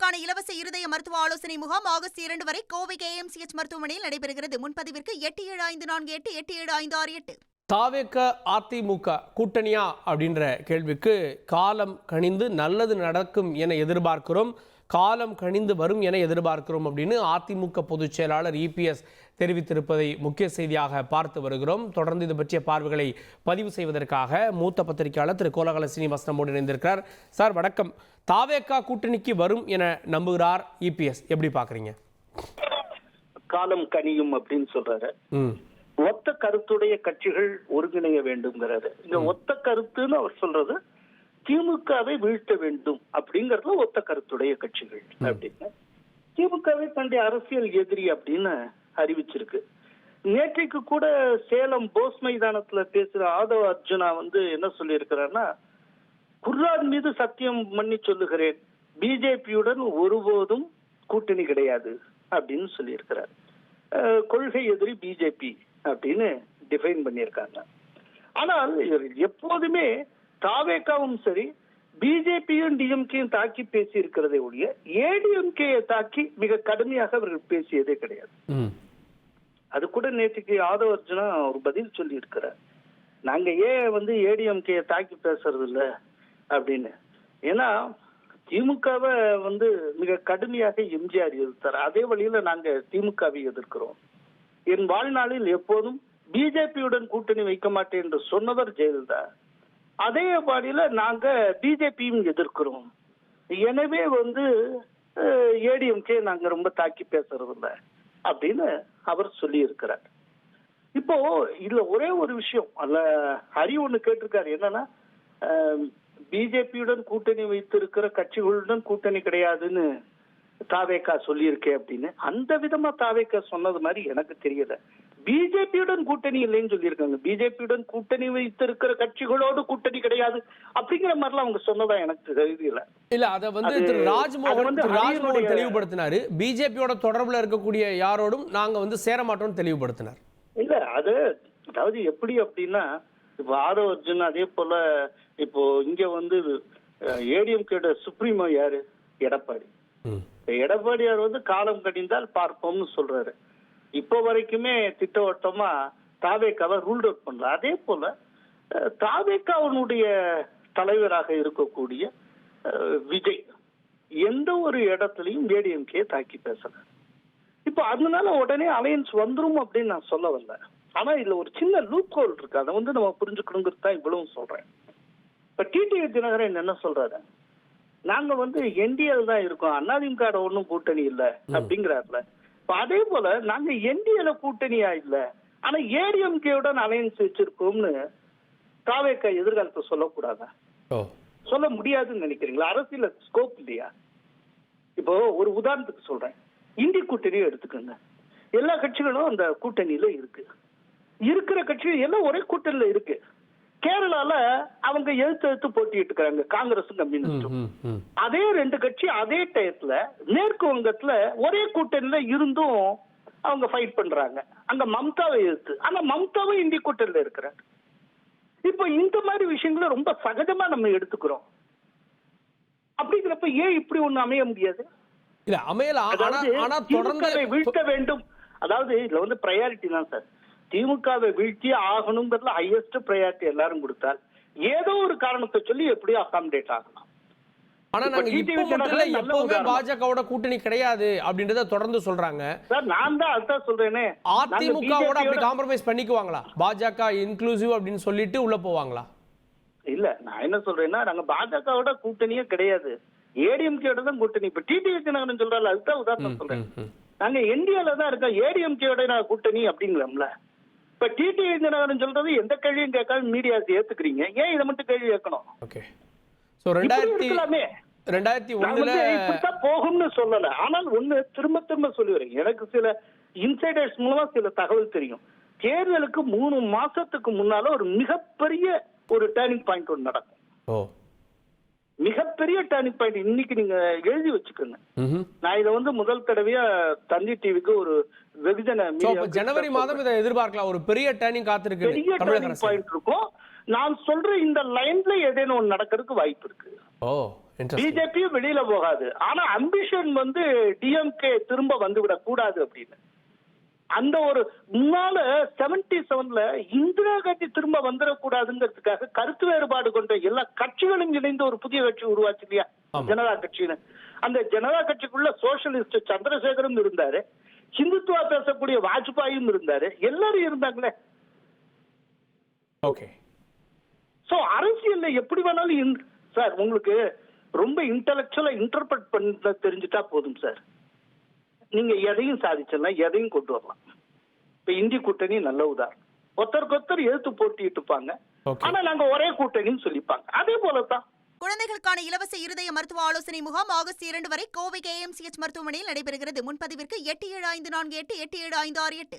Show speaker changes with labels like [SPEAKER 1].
[SPEAKER 1] பெண்களுக்கான இலவச இருதய மருத்துவ ஆலோசனை முகாம் ஆகஸ்ட் 2 வரை கோவை KMCH மருத்துவமனையில் நடைபெறுகிறது. முன்பதிவிற்கு 8754488758.
[SPEAKER 2] தாவேக அதிமுக கூட்டணியா அப்படின்ற கேள்விக்கு காலம் கனிந்து நல்லது நடக்கும் என எதிர்பார்க்கிறோம், காலம் கனிந்து வரும் என எதிர்பார்க்கிறோம் அப்படின்னு அதிமுக பொதுச் செயலாளர் EPS தெரிவித்திருப்பதை முக்கிய செய்தியாக பார்த்து வருகிறோம். தொடர்ந்து இது பற்றிய பார்வைகளை பதிவு செய்வதற்காக மூத்த பத்திரிகையாளர் திரு கோலகல சீனிவாசன் நம்மோடு இணைந்திருக்கிறார். சார் வணக்கம். தாவேக கூட்டணிக்கு வரும் என நம்புகிறார் EPS, எப்படி பாக்குறீங்க?
[SPEAKER 3] காலம் கனியும் அப்படின்னு சொல்றாரு. ஒத்த கருத்துடைய கட்சிகள் ஒருங்கிணைய வேண்டும்ங்கிறாரு. இங்க ஒத்த கருத்துன்னு அவர் சொல்றது திமுகவை வீழ்த்த வேண்டும் அப்படிங்கறதுல ஒத்த கருத்துடைய கட்சிகள் அப்படின்னு. திமுகவை தன்னுடைய அரசியல் எதிரி அப்படின்னு அறிவிச்சிருக்கு. நேற்றைக்கு கூட சேலம் போஸ் மைதானத்துல பேசுற ஆதவ அர்ஜுனா என்ன சொல்லி இருக்கிறாருன்னா, குர்ஆன் மீது சத்தியம் பண்ணி சொல்லுகிறேன், பிஜேபியுடன் ஒருபோதும் கூட்டணி கிடையாது அப்படின்னு சொல்லி இருக்கிறார். கொள்கை எதிரி பிஜேபி அப்படின்னு டிஃபைன் பண்ணியிருக்காங்க. ஆனால் எப்போதுமே தாவேகாவும் சரி பிஜேபியும் டிஎம்கேயும் தாக்கி பேசி இருக்கிறதே ஒழிய ஏடிஎம்கேயை தாக்கி மிக கடுமையாக அவர்கள் பேசியதே கிடையாது. அது கூட நேற்றுக்கு ஆதவ அர்ஜுனா ஒரு பதில் சொல்லி இருக்கிறார். நாங்க ஏன் ஏடிஎம்கேயை தாக்கி பேசுறது இல்ல அப்படின்னு. ஏன்னா திமுகவை மிக கடுமையாக எம்ஜிஆர் எதிர்த்தார். அதே வழியில நாங்க திமுகவை எதிர்க்கிறோம். என் வாழ்நாளில் எப்போதும் பிஜேபியுடன் கூட்டணி வைக்க மாட்டேன் என்று சொன்னவர் ஜெயலலிதா. அதே பாடியில நாங்க பிஜேபியும் எதிர்க்கிறோம். எனவே ஏடிஎம்கே நாங்க ரொம்ப தாக்கி பேசுறது இல்லை அப்படின்னு அவர் சொல்லி இருக்கிறார். இப்போ இதுல ஒரே ஒரு விஷயம் அல்ல, ஹரி ஒண்ணு கேட்டிருக்காரு. என்னன்னா, பிஜேபியுடன் கூட்டணி வைத்திருக்கிற கட்சிகளுடன் கூட்டணி கிடையாதுன்னு தாவேகா சொல்லியிருக்கேன் அப்படின்னு. அந்த விதமா தாவேகா சொன்னது மாதிரி எனக்கு தெரியல. பிஜேபியுடன் கூட்டணி இல்லைன்னு சொல்லியிருக்காங்க. பிஜேபியுடன் கூட்டணி வைத்திருக்கிற கட்சிகளோடு கூட்டணி கிடையாது அப்படிங்கிற மாதிரிலாம் அவங்க சொன்னதா எனக்கு தெரியல.
[SPEAKER 2] இல்ல அத திரு ராஜ்மோகன் தெளிவுபடுத்தினாரு. பிஜேபியோட தொடர்புல இருக்கக்கூடிய யாரோடும் நாங்க சேர மாட்டோம்னு தெளிவுபடுத்தினார். இல்ல
[SPEAKER 3] அது அதாவது எப்படி அப்படின்னா, இப்ப ஆதவ அர்ஜுன் அதே போல இப்போ இங்க ஏடிஎம்கேட சுப்ரீமோ யாரு? எடப்பாடி. எடப்பாடியார் காலம் கடிந்தால் பார்ப்போம்னு சொல்றாரு. இப்போ வரைக்குமே திட்டவட்டமா தாவேகாவை ரூல் அவுட் பண்ணல. அதே போல தாவேகாவுடைய தலைவராக இருக்கக்கூடிய விஜய் எந்த ஒரு இடத்துலயும் ஏடிஎம்கே தாக்கி பேசல. இப்போ அதனால உடனே அலையன்ஸ் வந்துரும் அப்படின்னு நான் சொல்ல வரல. ஆனா இதுல ஒரு சின்ன லூப் ஹோல் இருக்கு. அதை நம்ம புரிஞ்சுக்கணுங்கிறது தான் இவ்வளவு சொல்றேன். இப்ப டிடிவி தினகரன் என்ன சொல்றாரு, நாங்க என்டிஏல தான் இருக்கோம், அதிமுக ஒன்னும் கூட்டணி இல்ல அப்படிங்கிறாருல. அதே போல நாங்க என்டிஏல கூட்டணியா இல்ல, ஆனா ஏடிஎம்கேவுடன் அலையன்ஸ் வச்சிருக்கோம்னு தாவேகா எதிர்காலத்தை சொல்லக்கூடாதா? சொல்ல முடியாதுன்னு நினைக்கிறீங்களா? அரசியல ஸ்கோப் இல்லையா? இப்போ ஒரு உதாரணத்துக்கு சொல்றேன். இந்தி கூட்டணியை எடுத்துக்கோங்க. எல்லா கட்சிகளும் அந்த கூட்டணியில இருக்கு. இருக்கிற கட்சிகள் எல்லாம் ஒரே கூட்டணியில இருக்கு. கேரளால அவங்க எழுத்து போட்டிட்டு இருக்காங்க, காங்கிரஸும் கம்யூனிஸ்டும். அதே ரெண்டு கட்சி அதே டயத்துல மேற்கு வங்கத்துல ஒரே கூட்டணியில இருந்தும் அவங்க ஃபைட் பண்றாங்க. அங்க மம்தாவை எழுத்து, ஆனா மம்தாவும் இந்திய கூட்டணியில இருக்கிறாங்க. இப்ப இந்த மாதிரி விஷயங்களை ரொம்ப சகஜமா நம்ம எடுத்துக்கிறோம். அப்படிங்கிறப்ப ஏன் இப்படி ஒண்ணு அமைய முடியாது?
[SPEAKER 2] இல்ல அமையல.
[SPEAKER 3] வீழ்த்த வேண்டும். அதாவது இதுல பிரையாரிட்டி தான் சார். திமுகவை வீழ்த்தி ஆகணுங்கிறதுல ஹையஸ்ட் ப்ரையாரிட்டி எல்லாரும் கொடுத்தால் ஏதோ ஒரு காரணத்தை சொல்லி எப்படியோ அகாமடேட் ஆகலாம்.
[SPEAKER 2] ஆனா நாங்க எப்பவுமே பாஜகவோட கூட்டணி கிடையாது அப்படின்றத தொடர்ந்து சொல்றாங்க
[SPEAKER 3] சார். நான் தான் அதான் சொல்றேனே,
[SPEAKER 2] அதிமுகவோட அப்படி காம்ப்ரமைஸ் பண்ணிக்குவாங்களா? பாஜக இன்க்ளூசிவ் அப்படின்னு சொல்லிட்டு உள்ள போவாங்களா?
[SPEAKER 3] இல்ல, நான் என்ன சொல்றேன்னா, நாங்க பாஜகவோட கூட்டணியே கிடையாது, ஏடிஎம்கேட தான் கூட்டணி. இப்ப டிடிவி தினகரன் சொல்றாரு, அதுதான் உதாரணம் சொல்றேன். நாங்க என்டிஏல தான் இருக்கோம், ஏடிஎம்கேட கூட்டணி அப்படிங்கிறோம்ல. இப்ப டிடிவி தினகரன் சொல்றது எந்த கேள்வியும் கேட்காம மீடியாஸ் ஏத்துக்கிறீங்க, ஏன் இதை மட்டும் கேள்வி கேட்கணும்?
[SPEAKER 2] ஓகே. சோ 2001
[SPEAKER 3] போகும்னு சொல்லல. ஆனால் ஒண்ணு திரும்ப திரும்ப சொல்லி வரீங்க, எனக்கு சில இன்சைடர்ஸ் மூலமா சில தகவல் தெரியும். தேர்தலுக்கு 3 மாசத்துக்கு முன்னால ஒரு மிகப்பெரிய ஒரு டர்னிங் பாயிண்ட் ஒன்று நடக்கும். மிகப்பெரிய டர்னிங் பாயிண்ட். இன்னைக்கு நீங்க எழுதி வச்சுக்கோங்க. நான் இதை முதல் தடவையா தந்தி டிவிக்கு ஒரு வெகுஜன
[SPEAKER 2] ஜனவரி மாதம் இதை எதிர்பார்க்கலாம். ஒரு பெரிய டர்னிங் காத்திருக்கு,
[SPEAKER 3] பெரிய டர்னிங் பாயிண்ட் இருக்கும். நான் சொல்ற இந்த லைன்ல ஏதேனும் ஒன்று நடக்கிறதுக்கு வாய்ப்பு இருக்கு.
[SPEAKER 2] ஓ இன்ட்ரெஸ்டிங்.
[SPEAKER 3] பிஜேபியும் வெளியில போகாது. ஆனா அம்பிஷன் வந்து டிஎம்கே திரும்ப வந்துவிடக் கூடாது அப்படின்னு. அந்த ஒரு முன்னால 77ல இந்திரா காந்தி திரும்ப வந்துடக்கூடாதுங்கிறதுக்காக கருத்து வேறுபாடு கொண்ட எல்லா கட்சிகளும் இணைந்து ஒரு புதிய கட்சி உருவாச்சு இல்லையா, ஜனதா கட்சின்னு. அந்த ஜனதா கட்சிக்குள்ள சோசியலிஸ்ட் சந்திரசேகரும் இருந்தாரு, ஹிந்துத்துவா பேசக்கூடிய வாஜ்பாயும் இருந்தாரு, எல்லாரும் இருந்தாங்களே.
[SPEAKER 2] ஓகே.
[SPEAKER 3] சோ அரசியல்ல எப்படி வேணாலும் சார் உங்களுக்கு ரொம்ப இன்டெலக்சுவலா இன்டர்பிரட் பண்ண தெரிஞ்சுட்டா போதும் சார், நீங்க எதையும் சாதிச்சிடலாம், எதையும் கொண்டு வரலாம். இப்ப இந்தி கூட்டணி நல்ல உதாரணம். ஒருத்தருக்கு ஒருத்தர் எதிர்த்து போட்டிட்டு இருப்பாங்க, ஆனா நாங்க ஒரே கூட்டணின்னு சொல்லிப்பாங்க. அதே போலதான்
[SPEAKER 1] குழந்தைகளுக்கான இலவச இருதய மருத்துவ ஆலோசனை முகாம் ஆகஸ்ட் 2 வரை கோவை KMCH மருத்துவமனையில் நடைபெறுகிறது. முன்பதிவிற்கு 8754888756.